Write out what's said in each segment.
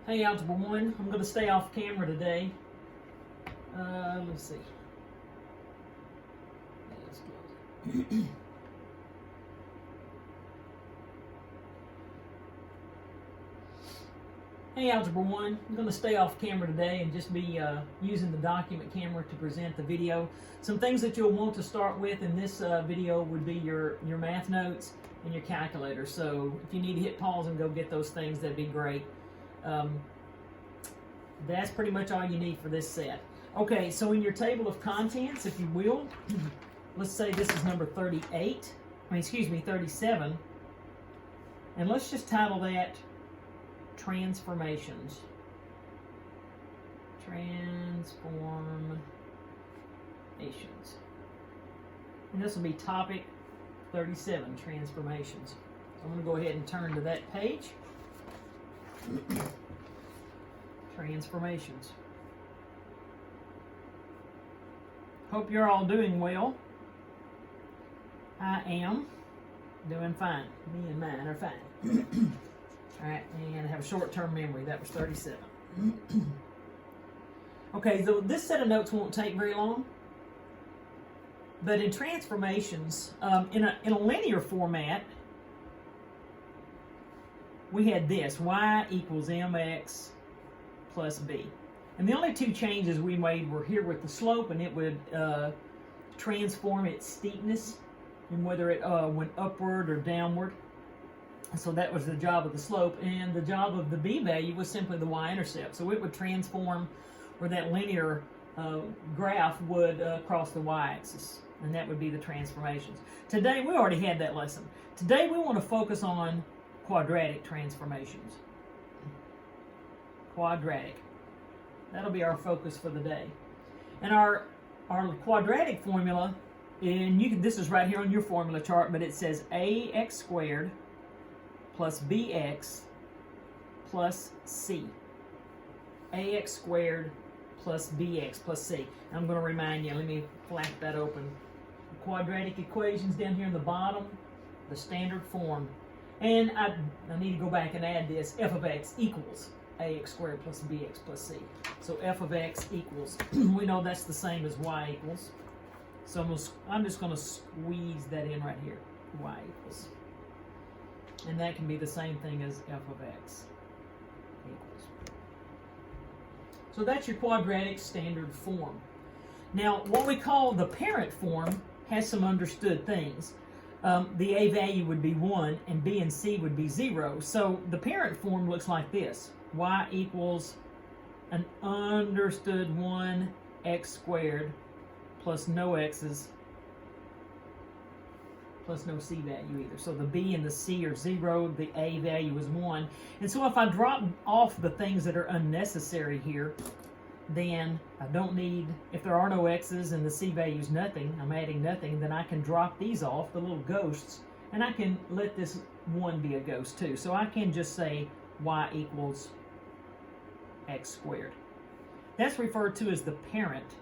Hey, Algebra 1, I'm going to stay off camera today. Let's see. Let's close it. Hey, Algebra 1, I'm going to stay off camera today and just be using the document camera to present the video. Some things that you'll want to start with in this video would be your math notes and your calculator. So if you need to hit pause and go get those things, that'd be great. That's pretty much all you need for this set. Okay, so in your table of contents, if you will, let's say this is number 37, and let's just title that Transformations. Transformations. And this will be topic 37, Transformations. So I'm going to go ahead and turn to that page. Transformations. Hope you're all doing well. I am doing fine. Me and mine are fine. Alright, and I have a short-term memory. That was 37. Okay, so this set of notes won't take very long. But in transformations, in a linear format, we had this, y equals mx plus b. And the only two changes we made were here with the slope, and it would transform its steepness and whether it went upward or downward. So that was the job of the slope, and the job of the b value was simply the y-intercept. So it would transform where that linear graph would cross the y-axis, and that would be the transformations. Today, we already had that lesson. Today we want to focus on quadratic transformations. Quadratic. That'll be our focus for the day. And our quadratic formula, and this is right here on your formula chart, but it says ax squared plus bx plus c. Ax squared plus bx plus c. I'm going to remind you, let me flap that open. The quadratic equations down here in the bottom, the standard form. And I need to go back and add this, f of x equals ax squared plus bx plus c. So f of x equals, we know that's the same as y equals. So I'm just going to squeeze that in right here, y equals. And that can be the same thing as f of x equals. So that's your quadratic standard form. Now, what we call the parent form has some understood things. The a value would be 1, and b and c would be 0. So the parent form looks like this. Y equals an understood 1x squared plus no x's plus no c value either. So the b and the c are 0, the a value is 1. And so if I drop off the things that are unnecessary here, then I don't need, if there are no x's and the c value is nothing, I'm adding nothing, then I can drop these off, the little ghosts, and I can let this 1 be a ghost too. So I can just say y equals x squared. That's referred to as the parent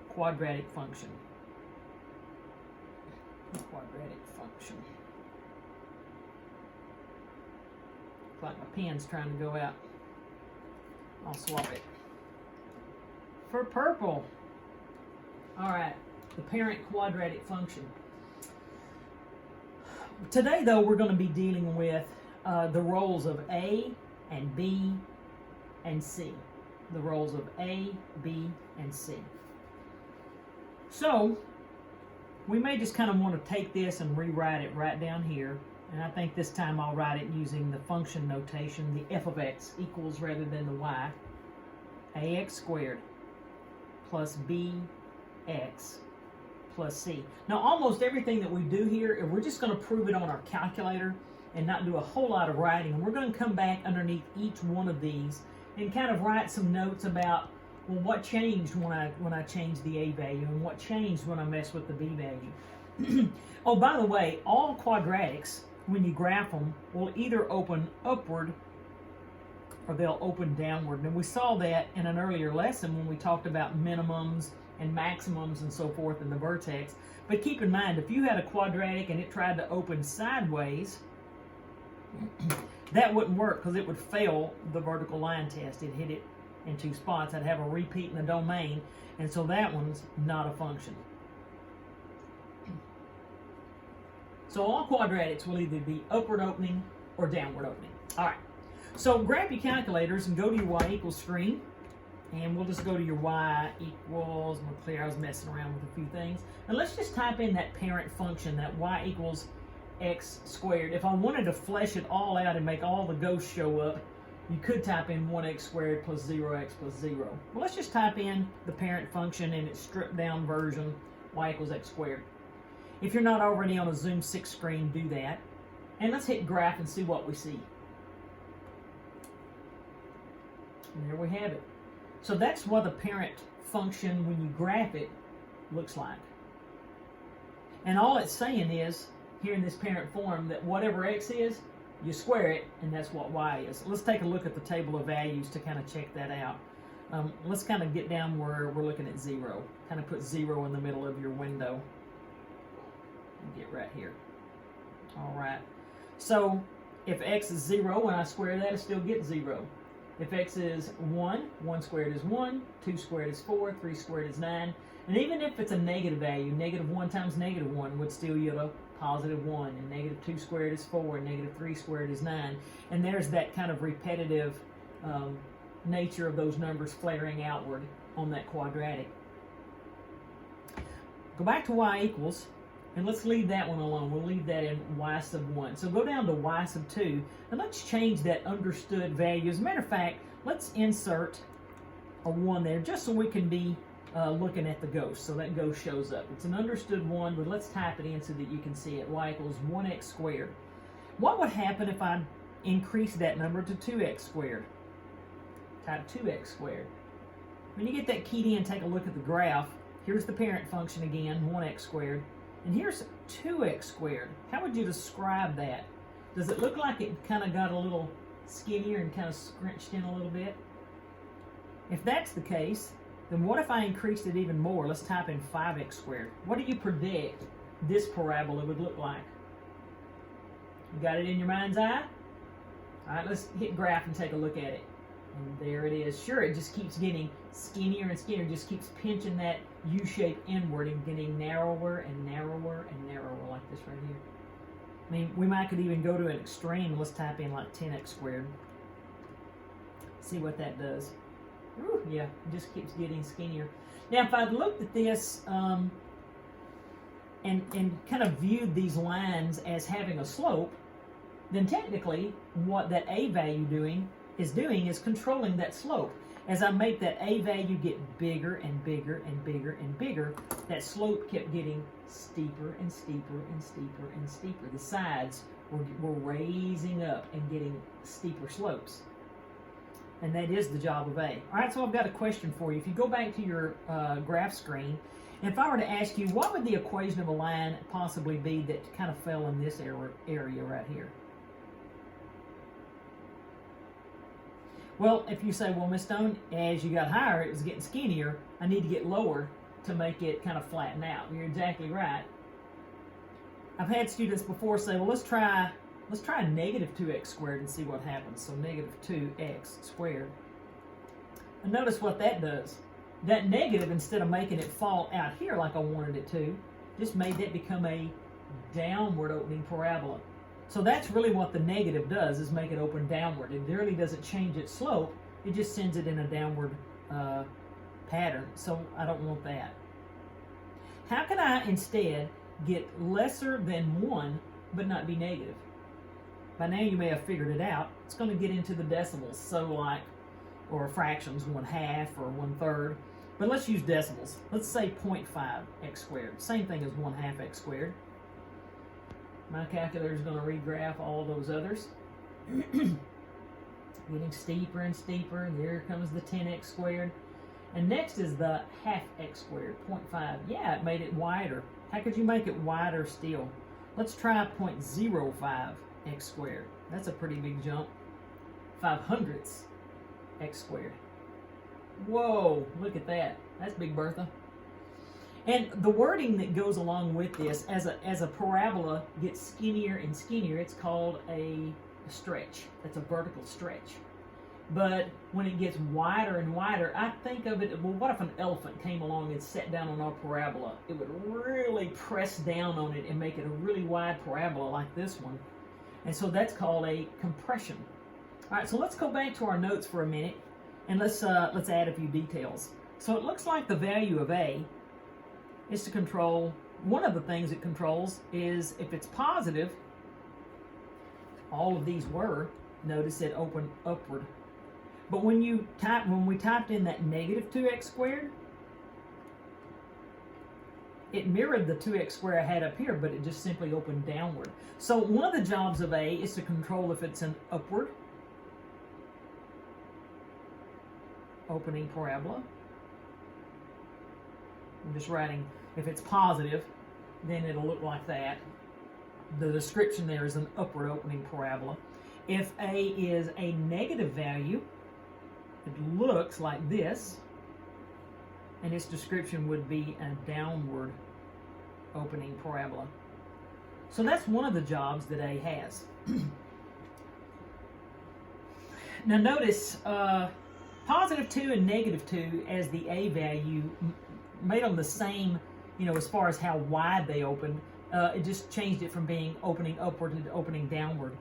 quadratic function. Quadratic function. Looks like my pen's trying to go out. I'll swap it for purple. All right, the parent quadratic function. Today, though, we're going to be dealing with the roles of A and B and C. The roles of A, B, and C. So, we may just kind of want to take this and rewrite it right down here. And I think this time I'll write it using the function notation, the f of x equals rather than the y, ax squared plus bx plus c. Now almost everything that we do here, we're just going to prove it on our calculator and not do a whole lot of writing. We're going to come back underneath each one of these and kind of write some notes about, well, what changed when I changed the a value and what changed when I messed with the b value. Oh, by the way, all quadratics, when you graph them, will either open upward or they'll open downward. And we saw that in an earlier lesson when we talked about minimums and maximums and so forth in the vertex. But keep in mind, if you had a quadratic and it tried to open sideways, That wouldn't work because it would fail the vertical line test. It'd hit it in 2 spots. I'd have a repeat in the domain, and so that one's not a function. So all quadratics will either be upward opening or downward opening. All right, so grab your calculators and go to your y equals screen, and we'll just go to your y equals, we'll clear, I was messing around with a few things, and let's just type in that parent function, that y equals x squared. If I wanted to flesh it all out and make all the ghosts show up, you could type in 1x squared plus 0x plus 0. Well, let's just type in the parent function in its stripped down version, y equals x squared. If you're not already on a Zoom 6 screen, do that. And let's hit graph and see what we see. And there we have it. So that's what the parent function, when you graph it, looks like. And all it's saying is, here in this parent form, that whatever x is, you square it, and that's what y is. Let's take a look at the table of values to kind of check that out. Let's kind of get down where we're looking at 0. Kind of put 0 in the middle of your window. Get right here. All right. So if x is 0, when I square that, I still get 0. If x is 1, 1 squared is 1, 2 squared is 4, 3 squared is 9. And even if it's a negative value, negative 1 times negative 1 would still yield a positive 1. And negative 2 squared is 4, and negative 3 squared is 9. And there's that kind of repetitive nature of those numbers flaring outward on that quadratic. Go back to y equals. And let's leave that one alone. We'll leave that in y sub 1. So go down to y sub 2, and let's change that understood value. As a matter of fact, let's insert a 1 there, just so we can be looking at the ghost. So that ghost shows up. It's an understood 1, but let's type it in so that you can see it. Y equals 1x squared. What would happen if I increase that number to 2x squared? Type 2x squared. When you get that keyed in, take a look at the graph. Here's the parent function again, 1x squared. And here's 2x squared. How would you describe that? Does it look like it kind of got a little skinnier and kind of scrunched in a little bit? If that's the case, then what if I increased it even more? Let's type in 5x squared. What do you predict this parabola would look like? You got it in your mind's eye? All right, let's hit graph and take a look at it. And there it is. Sure, it just keeps getting skinnier and skinnier, just keeps pinching that U shape inward and getting narrower and narrower and narrower like this right here. I mean, we might could even go to an extreme. Let's type in like 10x squared. See what that does. Ooh, yeah, it just keeps getting skinnier. Now, if I'd looked at this and kind of viewed these lines as having a slope, then technically what that a value is controlling that slope. As I make that a value get bigger and bigger and bigger and bigger, that slope kept getting steeper and steeper and steeper and steeper. The sides were raising up and getting steeper slopes. And that is the job of A. All right, so I've got a question for you. If you go back to your graph screen, and if I were to ask you, what would the equation of a line possibly be that kind of fell in this area right here? Well, if you say, well, Miss Stone, as you got higher, it was getting skinnier, I need to get lower to make it kind of flatten out. You're exactly right. I've had students before say, well, let's try negative 2x squared and see what happens. So negative 2x squared. And notice what that does. That negative, instead of making it fall out here like I wanted it to, just made that become a downward opening parabola. So that's really what the negative does, is make it open downward. It really doesn't change its slope. It just sends it in a downward pattern. So I don't want that. How can I instead get lesser than 1 but not be negative? By now you may have figured it out. It's going to get into the decimals, so like, or fractions, 1/2 or 1/3. But let's use decimals. Let's say 0.5x squared. Same thing as 1/2 x squared. My calculator is going to regraph all those others. Getting steeper and steeper, and here comes the 10x squared. And next is the 1/2 x squared, 0.5. Yeah, it made it wider. How could you make it wider still? Let's try 0.05 x squared. That's a pretty big jump. 5/100 x squared. Whoa, look at that. That's Big Bertha. And the wording that goes along with this, as a parabola gets skinnier and skinnier, it's called a a stretch. That's a vertical stretch. But when it gets wider and wider, I think of it, well, what if an elephant came along and sat down on our parabola? It would really press down on it and make it a really wide parabola like this one. And so that's called a compression. All right, so let's go back to our notes for a minute, and let's add a few details. So it looks like the value of A is to control, one of the things it controls is if it's positive, all of these were, notice it opened upward. But when we typed in that negative 2x squared, it mirrored the 2x squared I had up here, but it just simply opened downward. So one of the jobs of A is to control if it's an upward opening parabola. I'm just writing, if it's positive, then it'll look like that. The description there is an upward opening parabola. If A is a negative value, it looks like this, and its description would be a downward opening parabola. So that's one of the jobs that A has. Now notice positive 2 and negative 2 as the A value made them the same, as far as how wide they opened. It just changed it from being opening upward to opening downward.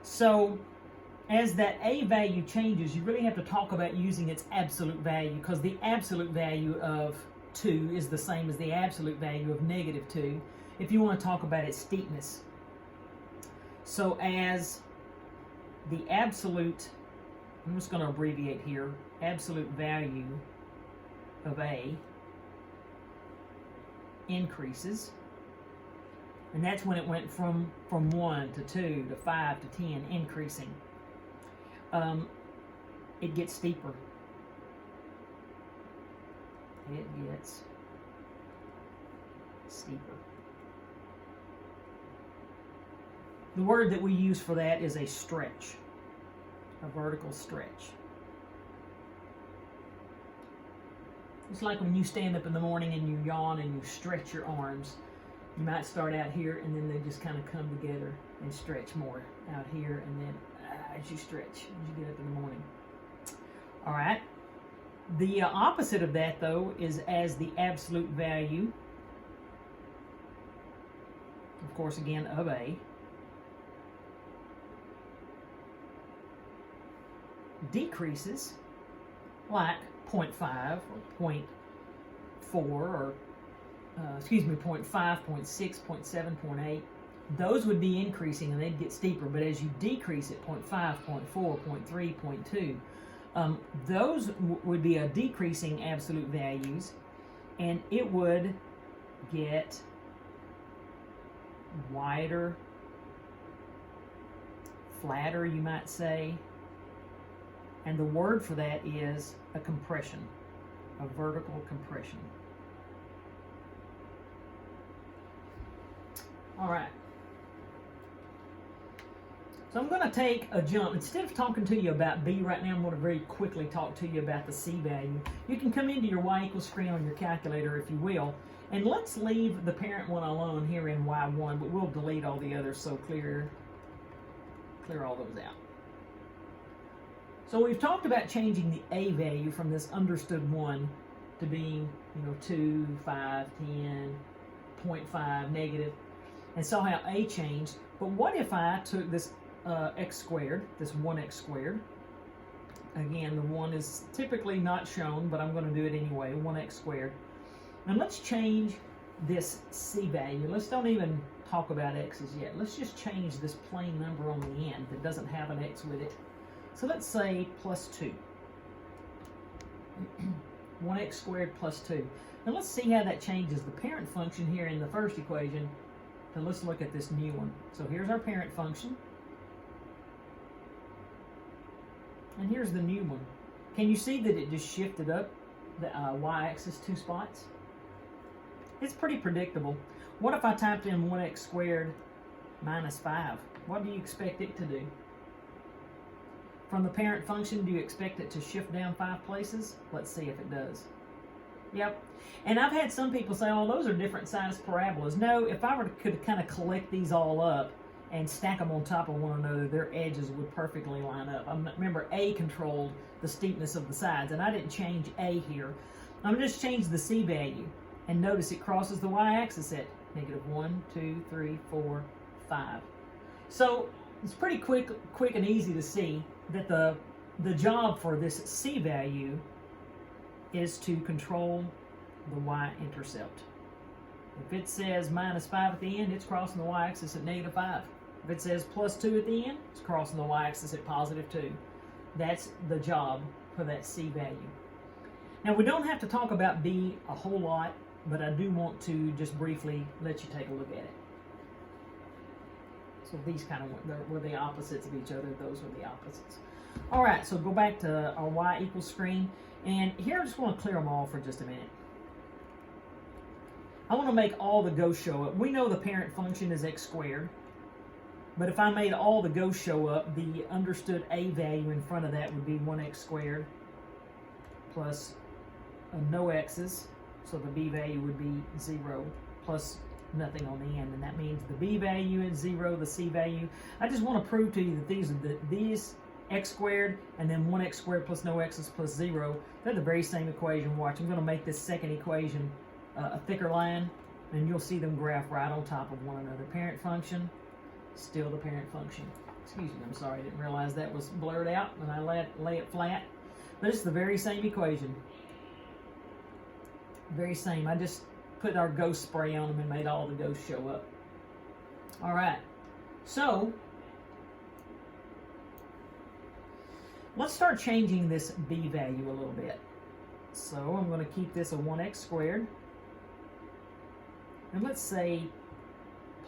So as that A value changes, you really have to talk about using its absolute value, because the absolute value of 2 is the same as the absolute value of negative 2 if you want to talk about its steepness. So as the absolute, I'm just going to abbreviate here, absolute value of A increases, and that's when it went from 1 to 2 to 5 to 10, increasing. It gets steeper. It gets steeper. The word that we use for that is a stretch, a vertical stretch. It's like when you stand up in the morning and you yawn and you stretch your arms. You might start out here and then they just kind of come together and stretch more out here, and then as you stretch as you get up in the morning. All right. The opposite of that, though, is as the absolute value, of course, again, of A, decreases, like 0.5 or 0.4 or 0.5, 0.6, 0.7, 0.8. Those would be increasing and they'd get steeper, but as you decrease it, 0.5, 0.4, 0.3, 0.2, those would be a decreasing absolute values, and it would get wider, flatter, you might say, and the word for that is a compression, a vertical compression. All right. So I'm going to take a jump. Instead of talking to you about B right now, I'm going to very quickly talk to you about the C value. You can come into your Y equals screen on your calculator if you will. And let's leave the parent one alone here in Y1, but we'll delete all the others, so clear all those out. So we've talked about changing the A value from this understood 1 to being, 2, 5, 10, 0.5, negative, and saw how A changed. But what if I took this x squared, this 1x squared, again, the 1 is typically not shown, but I'm going to do it anyway, 1x squared. And let's change this C value. Let's don't even talk about x's yet. Let's just change this plain number on the end that doesn't have an x with it. So let's say plus 2. 1x squared plus 2. Now let's see how that changes the parent function here in the first equation. So let's look at this new one. So here's our parent function. And here's the new one. Can you see that it just shifted up the y-axis 2 spots? It's pretty predictable. What if I typed in 1x squared minus 5? What do you expect it to do? From the parent function, do you expect it to shift down 5 places? Let's see if it does. Yep. And I've had some people say, oh, those are different sized parabolas. No, if I could kind of collect these all up and stack them on top of one another, their edges would perfectly line up. Remember, A controlled the steepness of the sides, and I didn't change A here. I'm just change the C value, and notice it crosses the y-axis at -1, 2, 3, 4, 5. So it's pretty quick and easy to see that the job for this C value is to control the y-intercept. If it says -5 at the end, it's crossing the y-axis at -5. If it says +2 at the end, it's crossing the y-axis at +2. That's the job for that C value. Now, we don't have to talk about B a whole lot, but I do want to just briefly let you take a look at it. So these kind of were the opposites of each other. Those were the opposites. All right, so go back to our y equals screen. And here I just want to clear them all for just a minute. I want to make all the ghosts show up. We know the parent function is x squared. But if I made all the ghosts show up, the understood A value in front of that would be 1x squared plus no x's. So the B value would be 0 plus nothing on the end. And that means the B value is 0, the C value. I just want to prove to you that these x squared and then 1x squared plus no x's plus 0, they're the very same equation. Watch, I'm going to make this second equation a thicker line, and you'll see them graph right on top of one another. Parent function, still the parent function. Excuse me, I'm sorry, I didn't realize that was blurred out when I lay it flat. But it's the very same equation. Very same. I just put our ghost spray on them and made all the ghosts show up. All right, so let's start changing this B value a little bit. So I'm going to keep this a 1x squared. And let's say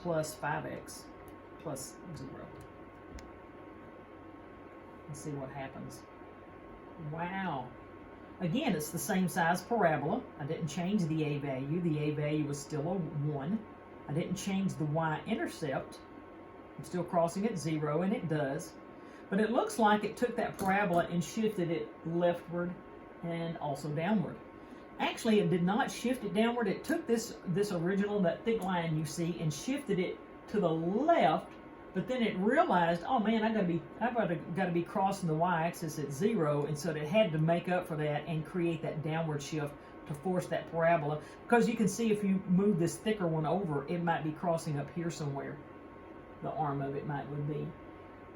plus 5x plus 0. Let's see what happens. Wow. Again, it's the same size parabola. I didn't change the A value. The A value was still a 1. I didn't change the y-intercept. I'm still crossing at 0, and it does. But it looks like it took that parabola and shifted it leftward and also downward. Actually, it did not shift it downward. It took this original, that thick line you see, and shifted it to the left, but then it realized, oh man, I've got to be crossing the y-axis at 0, and so it had to make up for that and create that downward shift to force that parabola. Because you can see if you move this thicker one over, it might be crossing up here somewhere. The arm of it would be.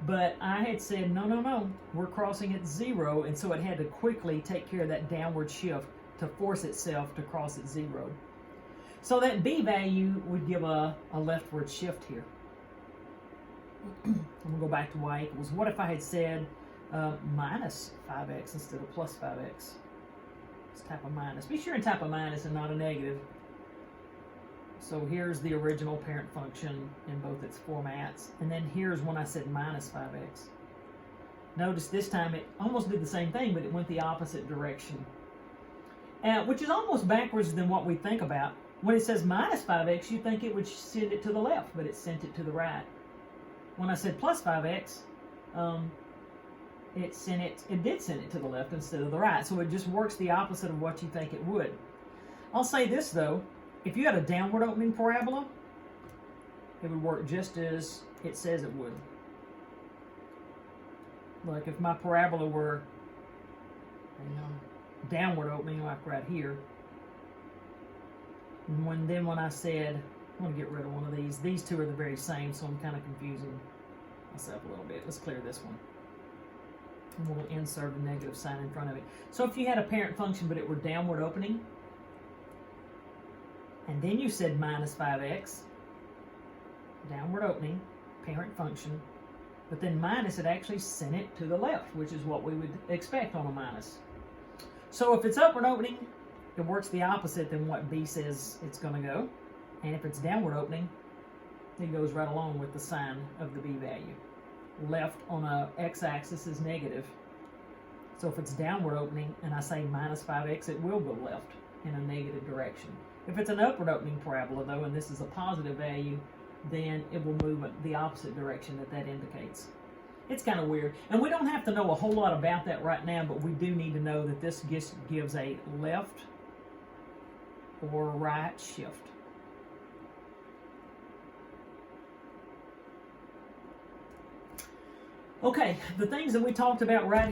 But I had said, no, we're crossing at 0, and so it had to quickly take care of that downward shift to force itself to cross at 0. So that B value would give a leftward shift here. I'm going to go back to y equals. What if I had said minus 5x instead of plus 5x? Let's type a minus. Be sure and type a minus and not a negative. So here's the original parent function in both its formats. And then here's when I said minus 5x. Notice this time it almost did the same thing, but it went the opposite direction. Which is almost backwards than what we think about. When it says minus 5x, you think it would send it to the left, but it sent it to the right. When I said plus 5x, it did send it to the left instead of the right. So it just works the opposite of what you think it would. I'll say this though, if you had a downward opening parabola, it would work just as it says it would. Like if my parabola were downward opening, like right here, and then when I said, I want to get rid of one of these two are the very same, so I'm kind of confusing myself a little bit. Let's clear this one. And we'll insert a negative sign in front of it. So if you had a parent function but it were downward opening, and then you said minus 5x, downward opening, parent function, but then minus, it actually sent it to the left, which is what we would expect on a minus. So if it's upward opening, it works the opposite than what B says it's going to go. And if it's downward opening, it goes right along with the sign of the B value. Left on a x-axis is negative. So if it's downward opening and I say minus 5x, it will go left in a negative direction. If it's an upward opening parabola though, and this is a positive value, then it will move the opposite direction that indicates. It's kind of weird. And we don't have to know a whole lot about that right now, but we do need to know that this gives a left or right shift. Okay, the things that we talked about right